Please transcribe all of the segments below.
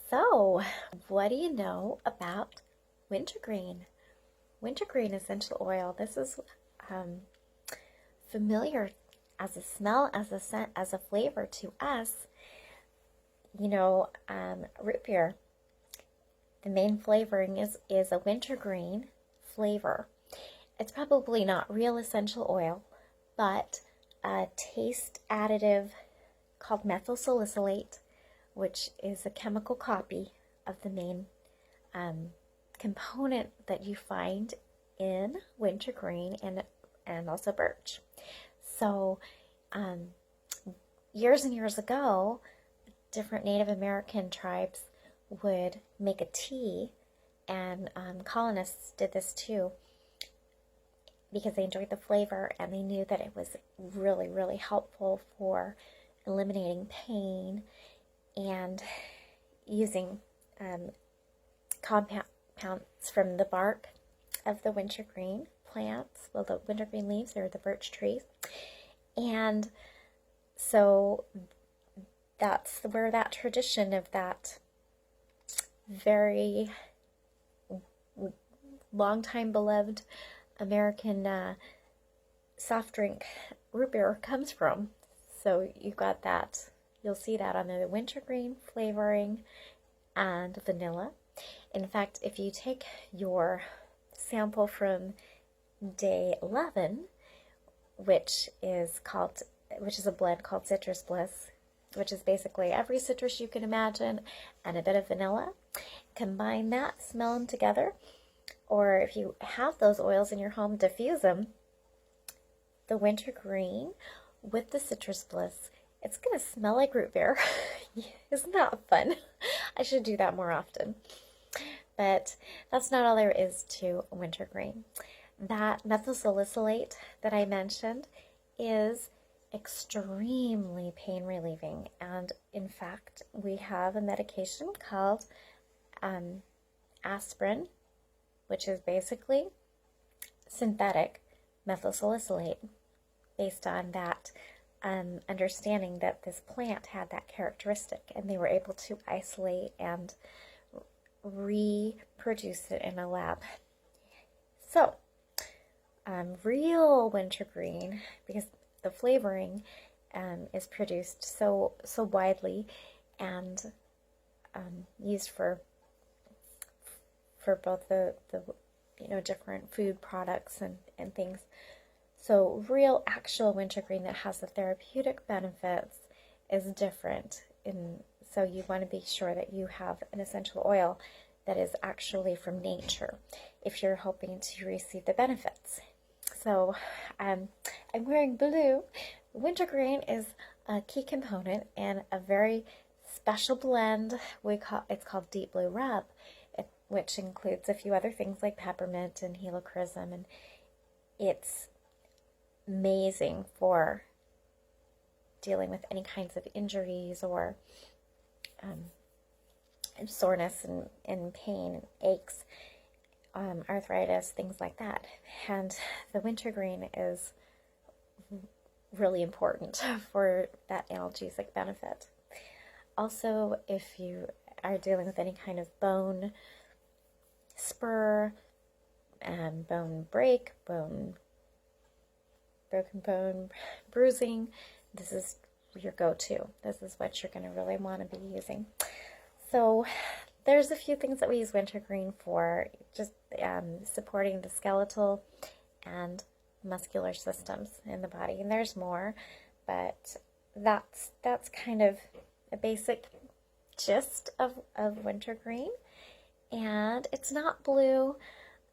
So, what do you know about wintergreen? Wintergreen essential oil. This is um, familiar as a smell, as a scent, as a flavor to us. Root beer. The main flavoring is a wintergreen flavor. It's probably not real essential oil, but a taste additive called methyl salicylate, which is a chemical copy of the main component that you find in wintergreen and also birch. So years and years ago, different Native American tribes would make a tea, and colonists did this too because they enjoyed the flavor and they knew that it was really, really helpful for eliminating pain and using compounds from the bark of the wintergreen plants, well, the wintergreen leaves or the birch trees. And so that's where that tradition of that very long time beloved American soft drink root beer comes from. So you've got that. You'll see that on the wintergreen flavoring and vanilla. In fact, if you take your sample from day 11, which is a blend called Citrus Bliss, which is basically every citrus you can imagine and a bit of vanilla. Combine that, smell them together, or if you have those oils in your home, diffuse them. The wintergreen with the Citrus Bliss, it's going to smell like root beer. Isn't that fun? I should do that more often. But that's not all there is to wintergreen. That methyl salicylate that I mentioned is extremely pain relieving, and in fact we have a medication called aspirin, which is basically synthetic methyl salicylate based on that understanding that this plant had that characteristic, and they were able to isolate and reproduce it in a lab. So real wintergreen, because the flavoring is produced so widely and used for both the different food products and things. So real actual wintergreen that has the therapeutic benefits is different. So you want to be sure that you have an essential oil that is actually from nature if you're hoping to receive the benefits. So I'm wearing blue. Wintergreen is a key component in a very special blend. It's called Deep Blue Rub, which includes a few other things like peppermint and helichrysum, and it's amazing for dealing with any kinds of injuries or soreness and pain and aches. Arthritis, things like that. And the wintergreen is really important for that analgesic benefit. Also, if you are dealing with any kind of bone spur, bone break, broken bone bruising, this is your go-to. This is what you're going to really want to be using. So there's a few things that we use wintergreen for, just supporting the skeletal and muscular systems in the body. And there's more, but that's kind of a basic gist of wintergreen. And it's not blue.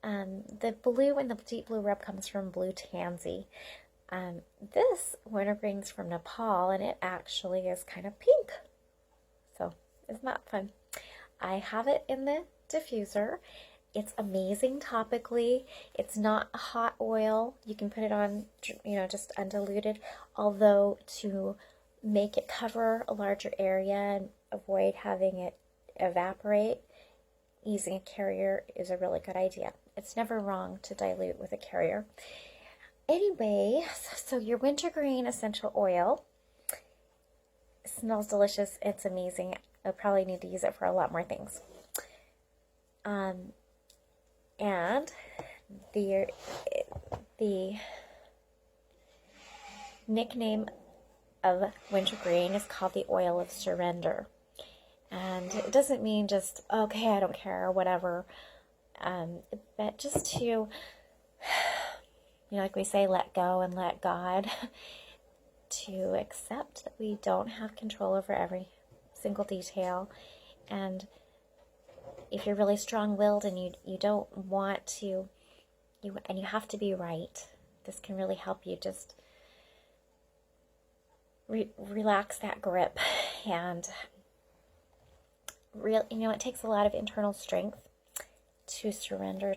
The blue in the Deep Blue Rub comes from blue tansy. This wintergreen's from Nepal, and it actually is kind of pink. So isn't that fun? I have it in the diffuser. It's amazing topically. It's not a hot oil. You can put it on, just undiluted. Although to make it cover a larger area and avoid having it evaporate, using a carrier is a really good idea. It's never wrong to dilute with a carrier. Anyway, so your wintergreen essential oil smells delicious. It's amazing. I'll probably need to use it for a lot more things. And the nickname of wintergreen is called the oil of surrender. And it doesn't mean just, okay, I don't care, or whatever. But just to, like we say, let go and let God, to accept that we don't have control over every single detail. And if you're really strong-willed and you don't want to, and you have to be right, this can really help you just relax that grip. And it takes a lot of internal strength to surrender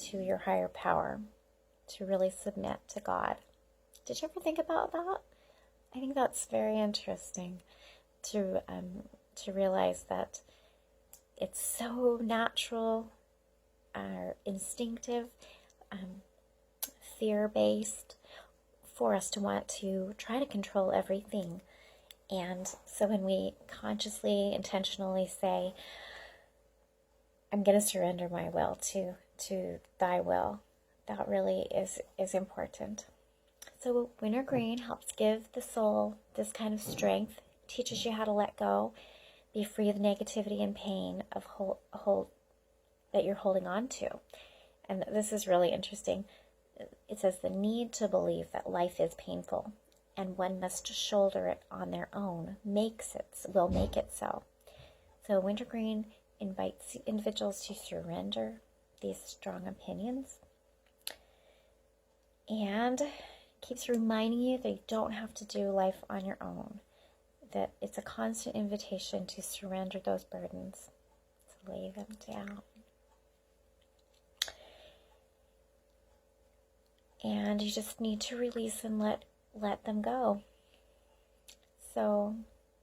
to your higher power, to really submit to God. Did you ever think about that? I think that's very interesting to realize that it's so natural, instinctive, fear-based for us to want to try to control everything. And so when we consciously, intentionally say, I'm going to surrender my will to thy will, that really is important. So wintergreen helps give the soul this kind of strength, teaches you how to let go, be free of the negativity and pain of that you're holding on to. And this is really interesting. It says the need to believe that life is painful and one must shoulder it on their own will make it so. So wintergreen invites individuals to surrender these strong opinions and keeps reminding you that you don't have to do life on your own, that it's a constant invitation to surrender those burdens, to lay them down. And you just need to release and let them go. So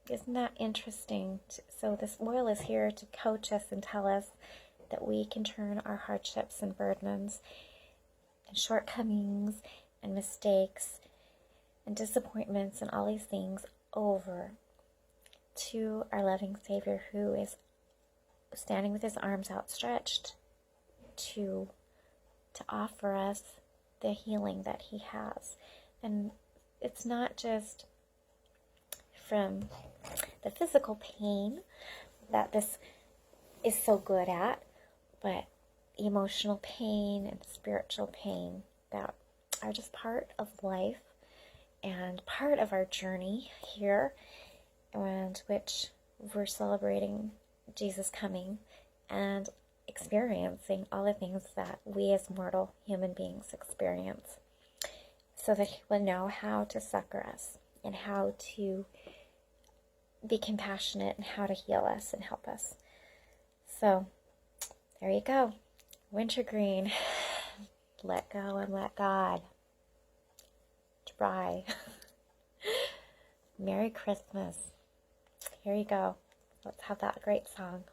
isn't that interesting? So this oil is here to coach us and tell us that we can turn our hardships and burdens and shortcomings and mistakes and disappointments and all these things over to our loving Savior, who is standing with his arms outstretched to offer us the healing that he has. And it's not just from the physical pain that this is so good at, but emotional pain and spiritual pain that are just part of life and part of our journey here, and which we're celebrating Jesus coming and experiencing all the things that we as mortal human beings experience, so that he will know how to succor us and how to be compassionate and how to heal us and help us. So there you go. Wintergreen. Let go and let God. Try. Merry Christmas. Here you go. Let's have that great song.